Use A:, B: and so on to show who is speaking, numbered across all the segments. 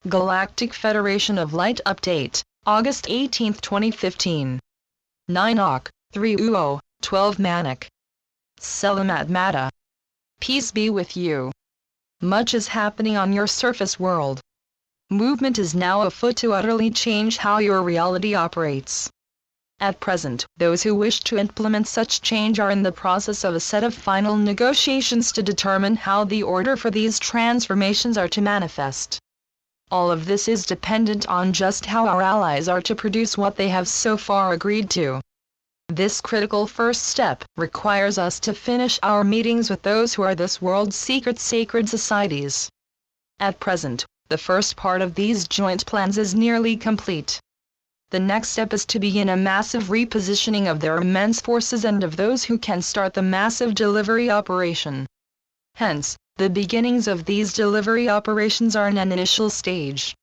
A: Galactic Federation of Light Update, August 18, 2015. 9 Ok, 3 Uo, 12 Manik. Selamat Mata. Peace be with you. Much is happening on your surface world. Movement is now afoot to utterly change how your reality operates. At present, those who wish to implement such change are in the process of a set of final negotiations to determine how the order for these transformations are to manifest. All of this is dependent on just how our allies are to produce what they have so far agreed to. This critical first step requires us to finish our meetings with those who are this world's secret sacred societies. At present, the first part of these joint plans is nearly complete. The next step is to begin a massive repositioning of their immense forces and of those who can start the massive delivery operation. Hence, the beginnings of these delivery operations are in an initial stage.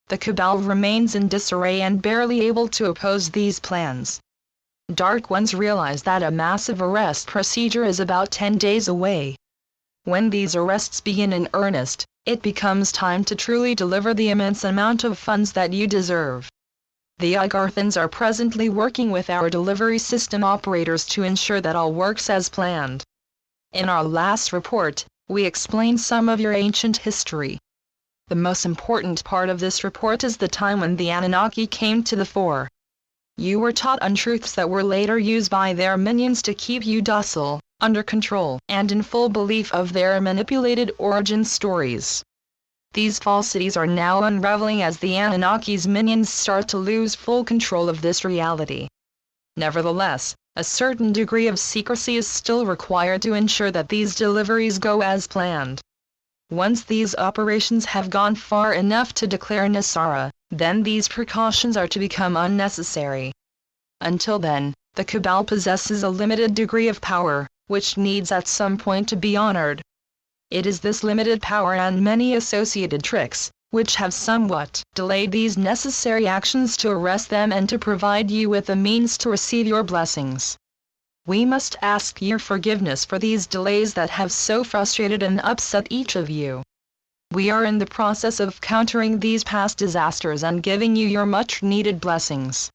A: The Cabal remains in disarray and barely able to oppose these plans. Dark Ones realize that a massive arrest procedure is about 10 days away. When these arrests begin in earnest, it becomes time to truly deliver the immense amount of funds that you deserve. The Agarthans are presently working with our delivery system operators to ensure that all works as planned. In our last report, we explained some of your ancient history. The most important part of this report is the time when the Anunnaki came to the fore. You were taught untruths that were later used by their minions to keep you docile, under control, and in full belief of their manipulated origin stories. These falsities are now unraveling as the Anunnaki's minions start to lose full control of this reality. Nevertheless, a certain degree of secrecy is still required to ensure that these deliveries go as planned. Once these operations have gone far enough to declare Nisara, then these precautions are to become unnecessary. Until then, the Cabal possesses a limited degree of power, which needs at some point to be honored. It is this limited power and many associated tricks, which have somewhat delayed these necessary actions to arrest them and to provide you with the means to receive your blessings. We must ask your forgiveness for these delays that have so frustrated and upset each of you. We are in the process of countering these past disasters and giving you your much-needed blessings.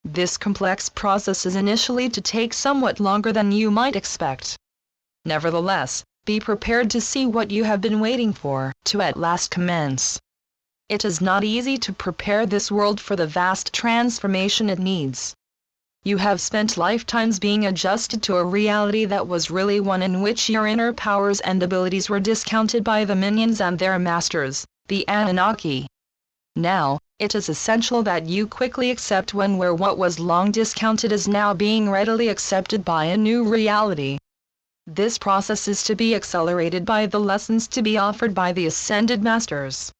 A: This complex process is initially to take somewhat longer than you might expect. Nevertheless, be prepared to see what you have been waiting for, to at last commence. It is not easy to prepare this world for the vast transformation it needs. You have spent lifetimes being adjusted to a reality that was really one in which your inner powers and abilities were discounted by the minions and their masters, the Anunnaki. Now, it is essential that you quickly accept where what was long discounted is now being readily accepted by a new reality. This process is to be accelerated by the lessons to be offered by the Ascended Masters.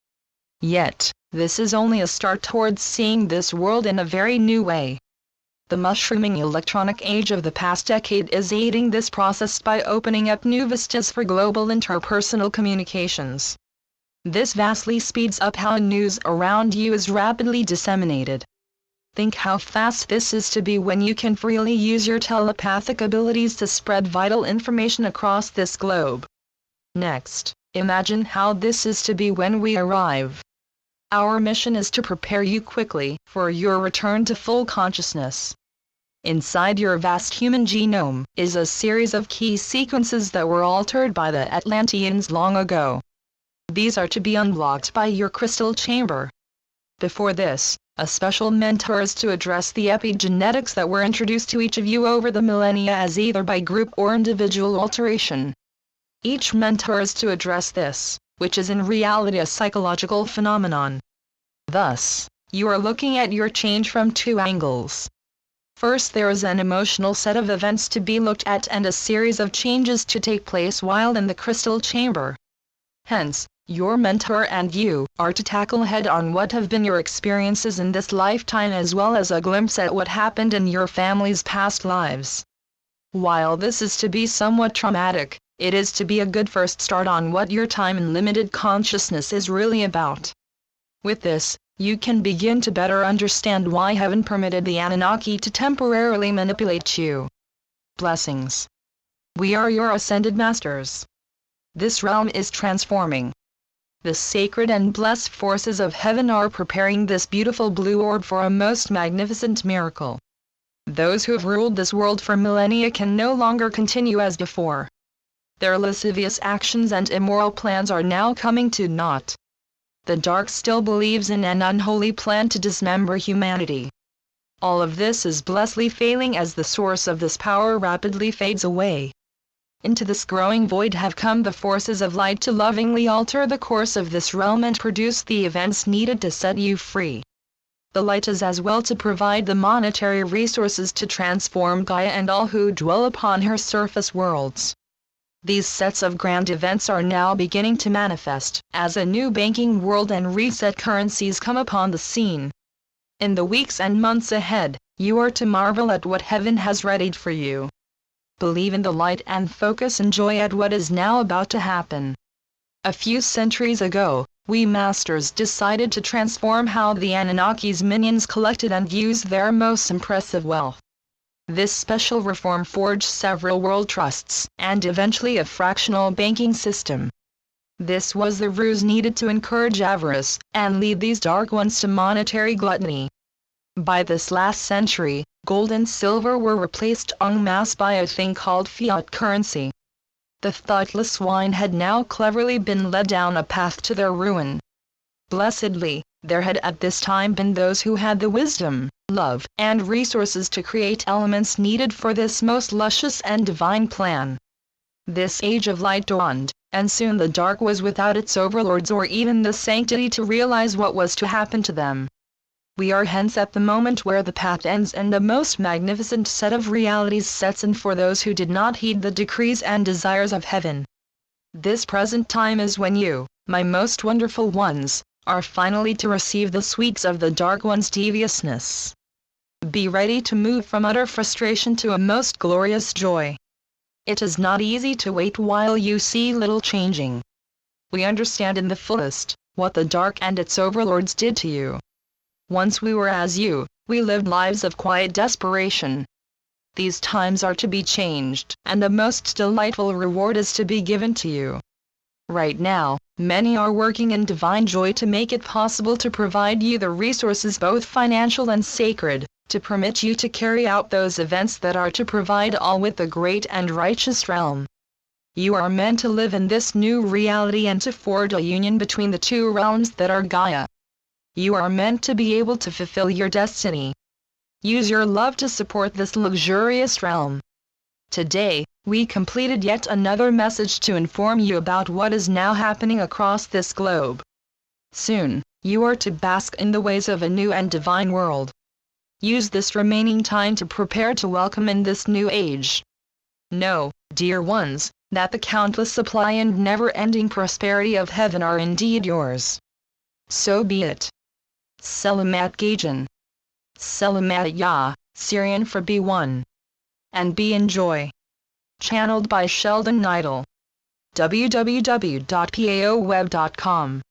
A: Yet, this is only a start towards seeing this world in a very new way. The mushrooming electronic age of the past decade is aiding this process by opening up new vistas for global interpersonal communications. This vastly speeds up how news around you is rapidly disseminated. Think how fast this is to be when you can freely use your telepathic abilities to spread vital information across this globe. Next, imagine how this is to be when we arrive. Our mission is to prepare you quickly for your return to full consciousness. Inside your vast human genome is a series of key sequences that were altered by the Atlanteans long ago. These are to be unblocked by your crystal chamber. Before this, a special mentor is to address the epigenetics that were introduced to each of you over the millennia as either by group or individual alteration. Each mentor is to address this, which is in reality a psychological phenomenon. Thus, you are looking at your change from two angles. First, there is an emotional set of events to be looked at and a series of changes to take place while in the crystal chamber. Hence, your mentor and you are to tackle head-on what have been your experiences in this lifetime as well as a glimpse at what happened in your family's past lives. While this is to be somewhat traumatic, it is to be a good first start on what your time in limited consciousness is really about. With this, you can begin to better understand why heaven permitted the Anunnaki to temporarily manipulate you. Blessings. We are your Ascended Masters. This realm is transforming. The sacred and blessed forces of heaven are preparing this beautiful blue orb for a most magnificent miracle. Those who have ruled this world for millennia can no longer continue as before. Their lascivious actions and immoral plans are now coming to naught. The dark still believes in an unholy plan to dismember humanity. All of this is blessedly failing as the source of this power rapidly fades away. Into this growing void have come the forces of light to lovingly alter the course of this realm and produce the events needed to set you free. The light is as well to provide the monetary resources to transform Gaia and all who dwell upon her surface worlds. These sets of grand events are now beginning to manifest, as a new banking world and reset currencies come upon the scene. In the weeks and months ahead, you are to marvel at what heaven has readied for you. Believe in the light and focus and joy at what is now about to happen. A few centuries ago, we masters decided to transform how the Anunnaki's minions collected and used their most impressive wealth. This special reform forged several world trusts, and eventually a fractional banking system. This was the ruse needed to encourage avarice, and lead these dark ones to monetary gluttony. By this last century, gold and silver were replaced en masse by a thing called fiat currency. The thoughtless swine had now cleverly been led down a path to their ruin. Blessedly, there had at this time been those who had the wisdom, love, and resources to create elements needed for this most luscious and divine plan. This age of light dawned, and soon the dark was without its overlords or even the sanctity to realize what was to happen to them. We are hence at the moment where the path ends and a most magnificent set of realities sets in for those who did not heed the decrees and desires of heaven. This present time is when you, my most wonderful ones, are finally to receive the sweets of the dark one's deviousness. Be ready to move from utter frustration to a most glorious joy. It is not easy to wait while you see little changing. We understand in the fullest what the dark and its overlords did to you. Once we were as you, we lived lives of quiet desperation. These times are to be changed, and a most delightful reward is to be given to you. Right now, many are working in divine joy to make it possible to provide you the resources both financial and sacred, to permit you to carry out those events that are to provide all with the great and righteous realm. You are meant to live in this new reality and to forge a union between the two realms that are Gaia. You are meant to be able to fulfill your destiny. Use your love to support this luxurious realm. Today, we completed yet another message to inform you about what is now happening across this globe. Soon, you are to bask in the ways of a new and divine world. Use this remaining time to prepare to welcome in this new age. Know, dear ones, that the countless supply and never-ending prosperity of heaven are indeed yours. So be it. Selamat Gajan. Selamat Ya, Syrian for B1. And be in joy. Channeled by Sheldon Neidl. www.paoweb.com